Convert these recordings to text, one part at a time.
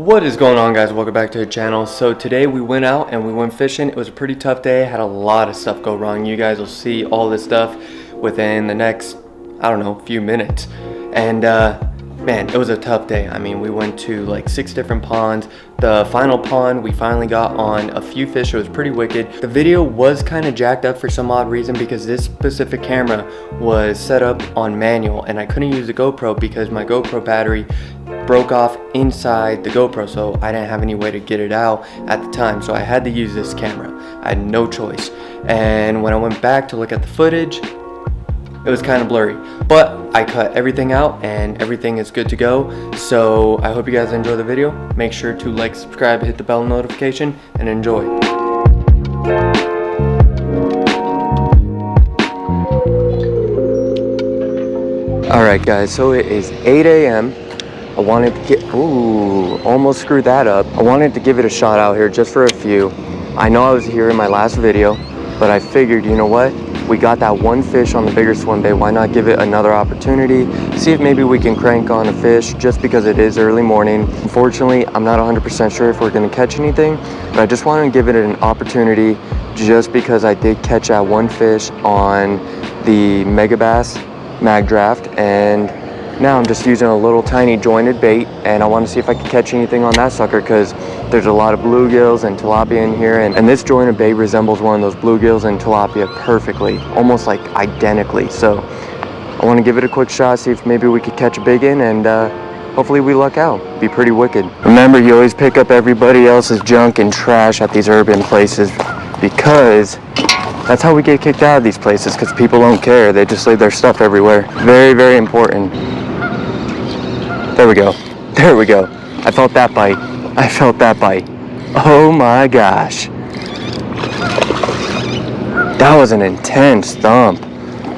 What is going on, guys? Welcome back to the channel. So today we went out and we went fishing. It was a pretty tough day. Had a lot of stuff go wrong. You guys will see all this stuff within the next, I don't know, few minutes. And man, it was a tough day. I mean, we went to like 6 different ponds. The final pond we finally got on a few fish. It was pretty wicked. The video was kind of jacked up for some odd reason because this specific camera was set up on manual and I couldn't use the GoPro because my GoPro battery broke off inside the GoPro, so I didn't have any way to get it out at the time, so I had to use this camera. I had no choice. And when I went back to look at the footage, it was kind of blurry, but I cut everything out and everything is good to go. So I hope you guys enjoy the video. Make sure to like, subscribe, hit the bell notification, and enjoy. Alright guys, so it is 8 a.m. I wanted to get, almost screwed that up. I wanted to give it a shot out here just for a few. I know I was here in my last video, but I figured, you know what? We got that one fish on the bigger swim bait. Why not give it another opportunity? See if maybe we can crank on a fish just because it is early morning. Unfortunately, I'm not 100% sure if we're gonna catch anything, but I just wanted to give it an opportunity just because I did catch that one fish on the Mega Bass Mag Draft, and now I'm just using a little tiny jointed bait, and I want to see if I can catch anything on that sucker because there's a lot of bluegills and tilapia in here, and this jointed bait resembles one of those bluegills and tilapia perfectly, almost like identically. So I want to give it a quick shot, see if maybe we could catch a big one, and hopefully we luck out. Be pretty wicked. Remember, you always pick up everybody else's junk and trash at these urban places because that's how we get kicked out of these places, because people don't care. They just leave their stuff everywhere. Very, very important. There we go. There we go. I felt that bite. I felt that bite. Oh my gosh. That was an intense thump.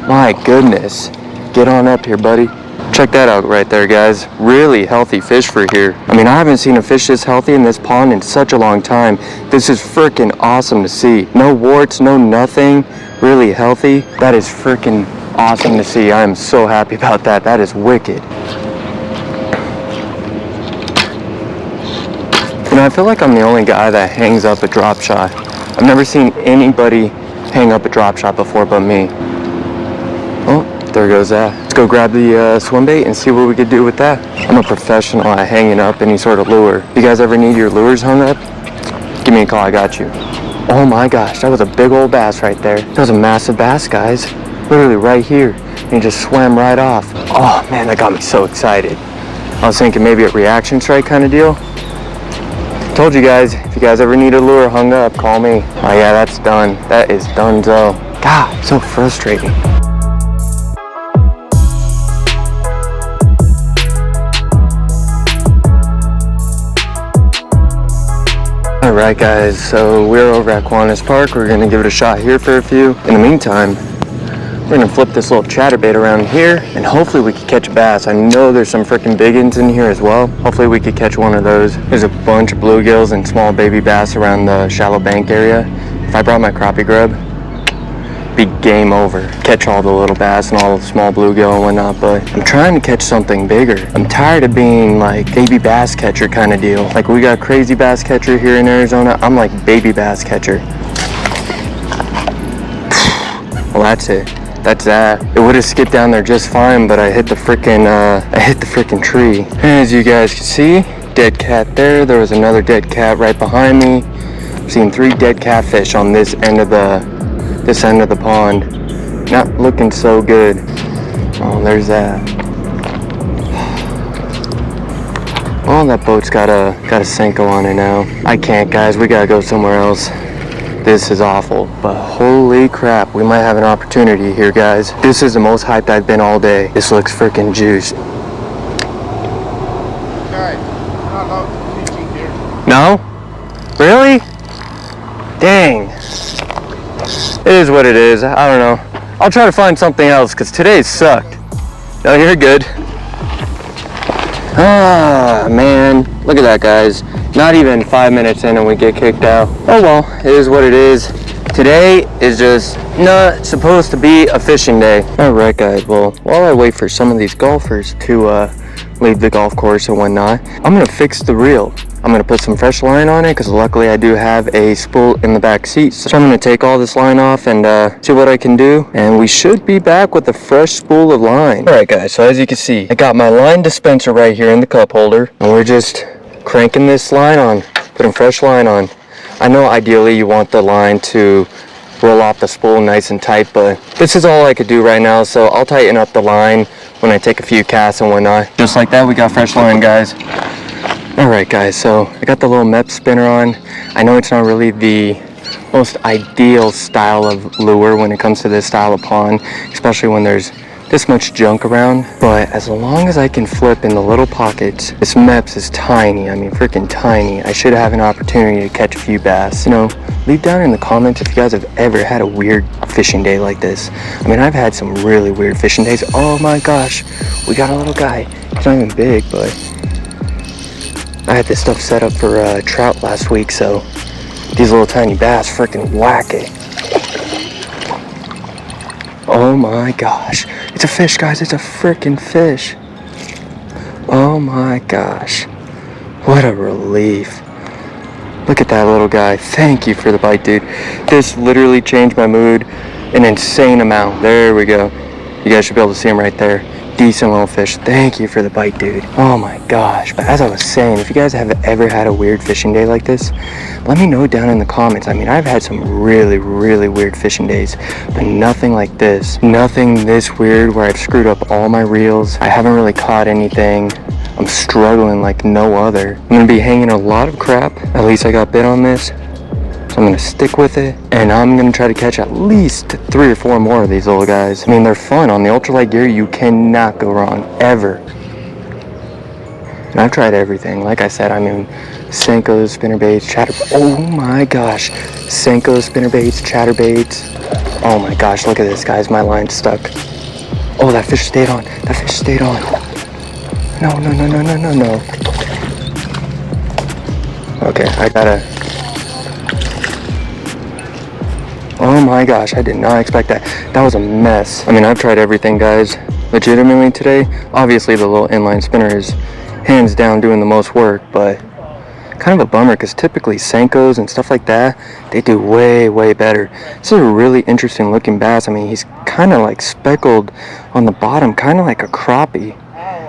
My goodness. Get on up here, buddy. Check that out right there, guys. Really healthy fish for here. I mean, I haven't seen a fish this healthy in this pond in such a long time. This is freaking awesome to see. No warts, no nothing. Really healthy. That is freaking awesome to see. I am so happy about that. That is wicked. You know, I feel like I'm the only guy that hangs up a drop shot. I've never seen anybody hang up a drop shot before but me. Oh, there goes that. Let's go grab the swim bait and see what we could do with that. I'm a professional at hanging up any sort of lure. You guys ever need your lures hung up? Give me a call, I got you. Oh my gosh, that was a big old bass right there. That was a massive bass, guys. Literally right here. And he just swam right off. Oh man, that got me so excited. I was thinking maybe a reaction strike kind of deal. Told you guys, if you guys ever need a lure hung up, call me. Oh yeah, that's done. That is donezo. God, so frustrating. Alright guys, so we're over at Kiwanis Park. We're gonna give it a shot here for a few. In the meantime, we're gonna flip this little chatterbait around here and hopefully we can catch a bass. I know there's some freaking big ones in here as well. Hopefully we could catch one of those. There's a bunch of bluegills and small baby bass around the shallow bank area. If I brought my crappie grub, be game over. Catch all the little bass and all the small bluegill and whatnot, but I'm trying to catch something bigger. I'm tired of being like baby bass catcher kind of deal. Like we got crazy bass catcher here in Arizona. I'm like baby bass catcher. Well, that's it. That's that. It would have skipped down there just fine, but I hit the freaking tree. And as you guys can see, dead cat there. There was another dead cat right behind me. I've seen 3 dead catfish on this end of the pond. Not looking so good. Oh, there's that. Oh, that boat's got a Senko on it now. I can't, guys. We gotta go somewhere else. This is awful, but holy crap, we might have an opportunity here, guys. This is the most hyped I've been all day. This looks freaking juiced. Alright, not allowed teaching here. No? Really? Dang. It is what it is. I don't know. I'll try to find something else because today's sucked. No, you're good. Ah, man. Look at that, guys. Not even 5 minutes in and we get kicked out. Oh well, it is what it is. Today is just not supposed to be a fishing day. Alright guys, well, while I wait for some of these golfers to leave the golf course and whatnot, I'm gonna fix the reel. I'm gonna put some fresh line on it because luckily I do have a spool in the back seat. So I'm gonna take all this line off and see what I can do, and we should be back with a fresh spool of line. All right guys, so as you can see, I got my line dispenser right here in the cup holder, and we're just cranking this line on, putting fresh line on. I know ideally you want the line to roll off the spool nice and tight, but this is all I could do right now, so I'll tighten up the line when I take a few casts and whatnot. Just like that, we got fresh line, guys. All right guys, so I got the little MEP spinner on. I know it's not really the most ideal style of lure when it comes to this style of pond, especially when there's this much junk around, but as long as I can flip in the little pockets, this MEPS is tiny. I mean, freaking tiny. I should have an opportunity to catch a few bass. You know, leave down in the comments if you guys have ever had a weird fishing day like this. I mean, I've had some really weird fishing days. Oh my gosh, we got a little guy. He's not even big, but I had this stuff set up for trout last week, so these little tiny bass freaking whack it. Oh my gosh. It's a fish, guys. It's a freaking fish. Oh my gosh. What a relief. Look at that little guy. Thank you for the bite, dude. This literally changed my mood an insane amount. There we go. You guys should be able to see him right there. Decent little fish. Thank you for the bite, dude. Oh my gosh. But as I was saying, if you guys have ever had a weird fishing day like this, let me know down in the comments. I mean, I've had some really weird fishing days, but nothing like this. Nothing this weird where I've screwed up all my reels. I haven't really caught anything. I'm struggling like no other. I'm gonna be hanging a lot of crap. At least I got bit on this. So I'm gonna stick with it, and I'm gonna try to catch at least 3 or 4 more of these little guys. I mean, they're fun. On the ultralight gear, you cannot go wrong, ever. And I've tried everything. Like I said, I mean, Senkos, spinnerbaits, oh my gosh. Senkos, spinnerbaits, chatterbaits. Oh my gosh, look at this, guys. My line's stuck. Oh, that fish stayed on. That fish stayed on. No. Okay, I gotta... Oh my gosh, I did not expect that. That was a mess. I mean, I've tried everything, guys. Legitimately today, obviously the little inline spinner is hands down doing the most work, but kind of a bummer because typically Senkos and stuff like that, they do way better. This is a really interesting looking bass. I mean, he's kind of like speckled on the bottom, kind of like a crappie.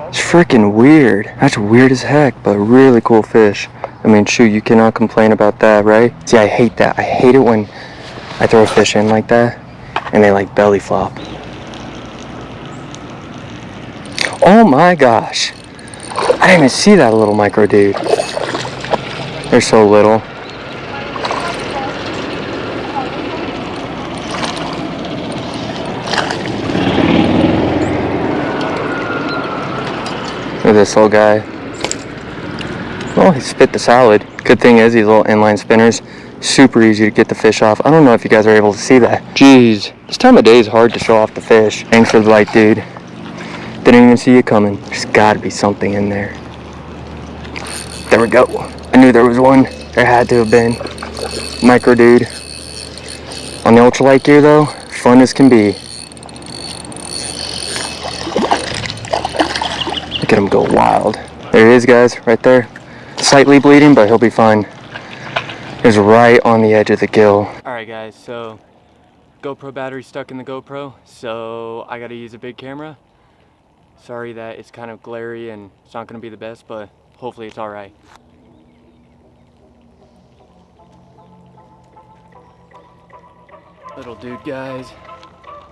It's freaking weird. That's weird as heck, but really cool fish. I mean, shoot, you cannot complain about that, right? See, I hate that. I hate it when I throw a fish in like that and they like belly flop. Oh my gosh. I didn't even see that little micro dude. They're so little. Look at this little guy. Oh, he spit the salad. Good thing is these little inline spinners, super easy to get the fish off. I don't know if you guys are able to see that. Jeez, this time of day is hard to show off the fish. Thanks for the bite, dude. Didn't even see you coming. There's gotta be something in there. There we go. I knew there was one. There had to have been. Micro dude. On the ultralight gear though, fun as can be. Look at him go wild. There he is, guys, right there. Slightly bleeding, but he'll be fine. Is right on the edge of the gill. Alright guys, so GoPro battery stuck in the GoPro, so I gotta use a big camera. Sorry that it's kind of glary and it's not gonna be the best, but hopefully it's alright. Little dude, guys.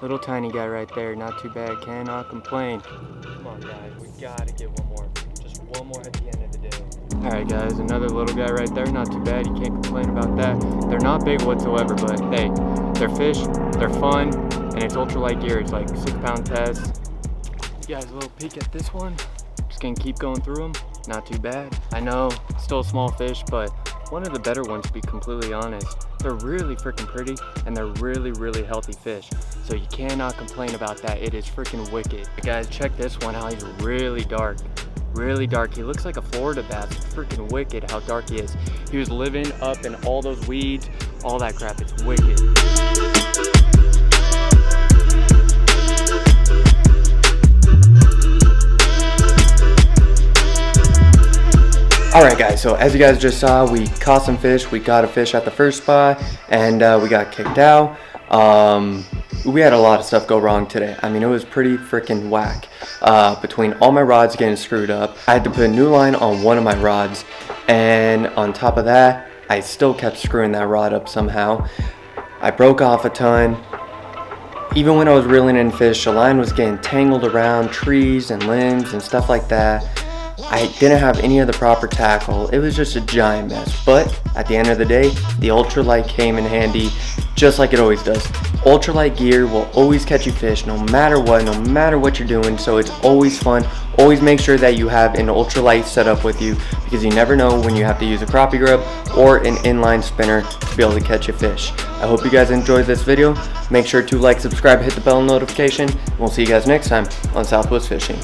Little tiny guy right there, not too bad, cannot complain. Come on guys, we gotta get one more. Just one more at the end of the day. Alright guys, another little guy right there, not too bad, you can't complain about that. They're not big whatsoever, but hey, they're fish, they're fun, and it's ultralight gear, it's like 6-pound test. You guys, a little peek at this one. Just gonna keep going through them, not too bad. I know, still a small fish, but one of the better ones to be completely honest. They're really freaking pretty, and they're really healthy fish. So you cannot complain about that, it is freaking wicked. But guys, check this one out, he's really dark. Really dark. He looks like a Florida bass. It's freaking wicked how dark he is. He was living up in all those weeds, all that crap. It's wicked. Alright guys, so as you guys just saw, we caught some fish. We got a fish at the first spot, and we got kicked out. We had a lot of stuff go wrong today. I mean, it was pretty freaking whack. Between all my rods getting screwed up, I had to put a new line on one of my rods, and on top of that, I still kept screwing that rod up somehow. I broke off a ton. Even when I was reeling in fish, the line was getting tangled around trees and limbs and stuff like that. I didn't have any of the proper tackle. It was just a giant mess. But at the end of the day, the ultralight came in handy, just like it always does. Ultralight gear will always catch you fish no matter what you're doing. So it's always fun. Always make sure that you have an ultralight set up with you, because you never know when you have to use a crappie grub or an inline spinner to be able to catch a fish. I hope you guys enjoyed this video. Make sure to like, subscribe, hit the bell notification. We'll see you guys next time on Southwest Fishing.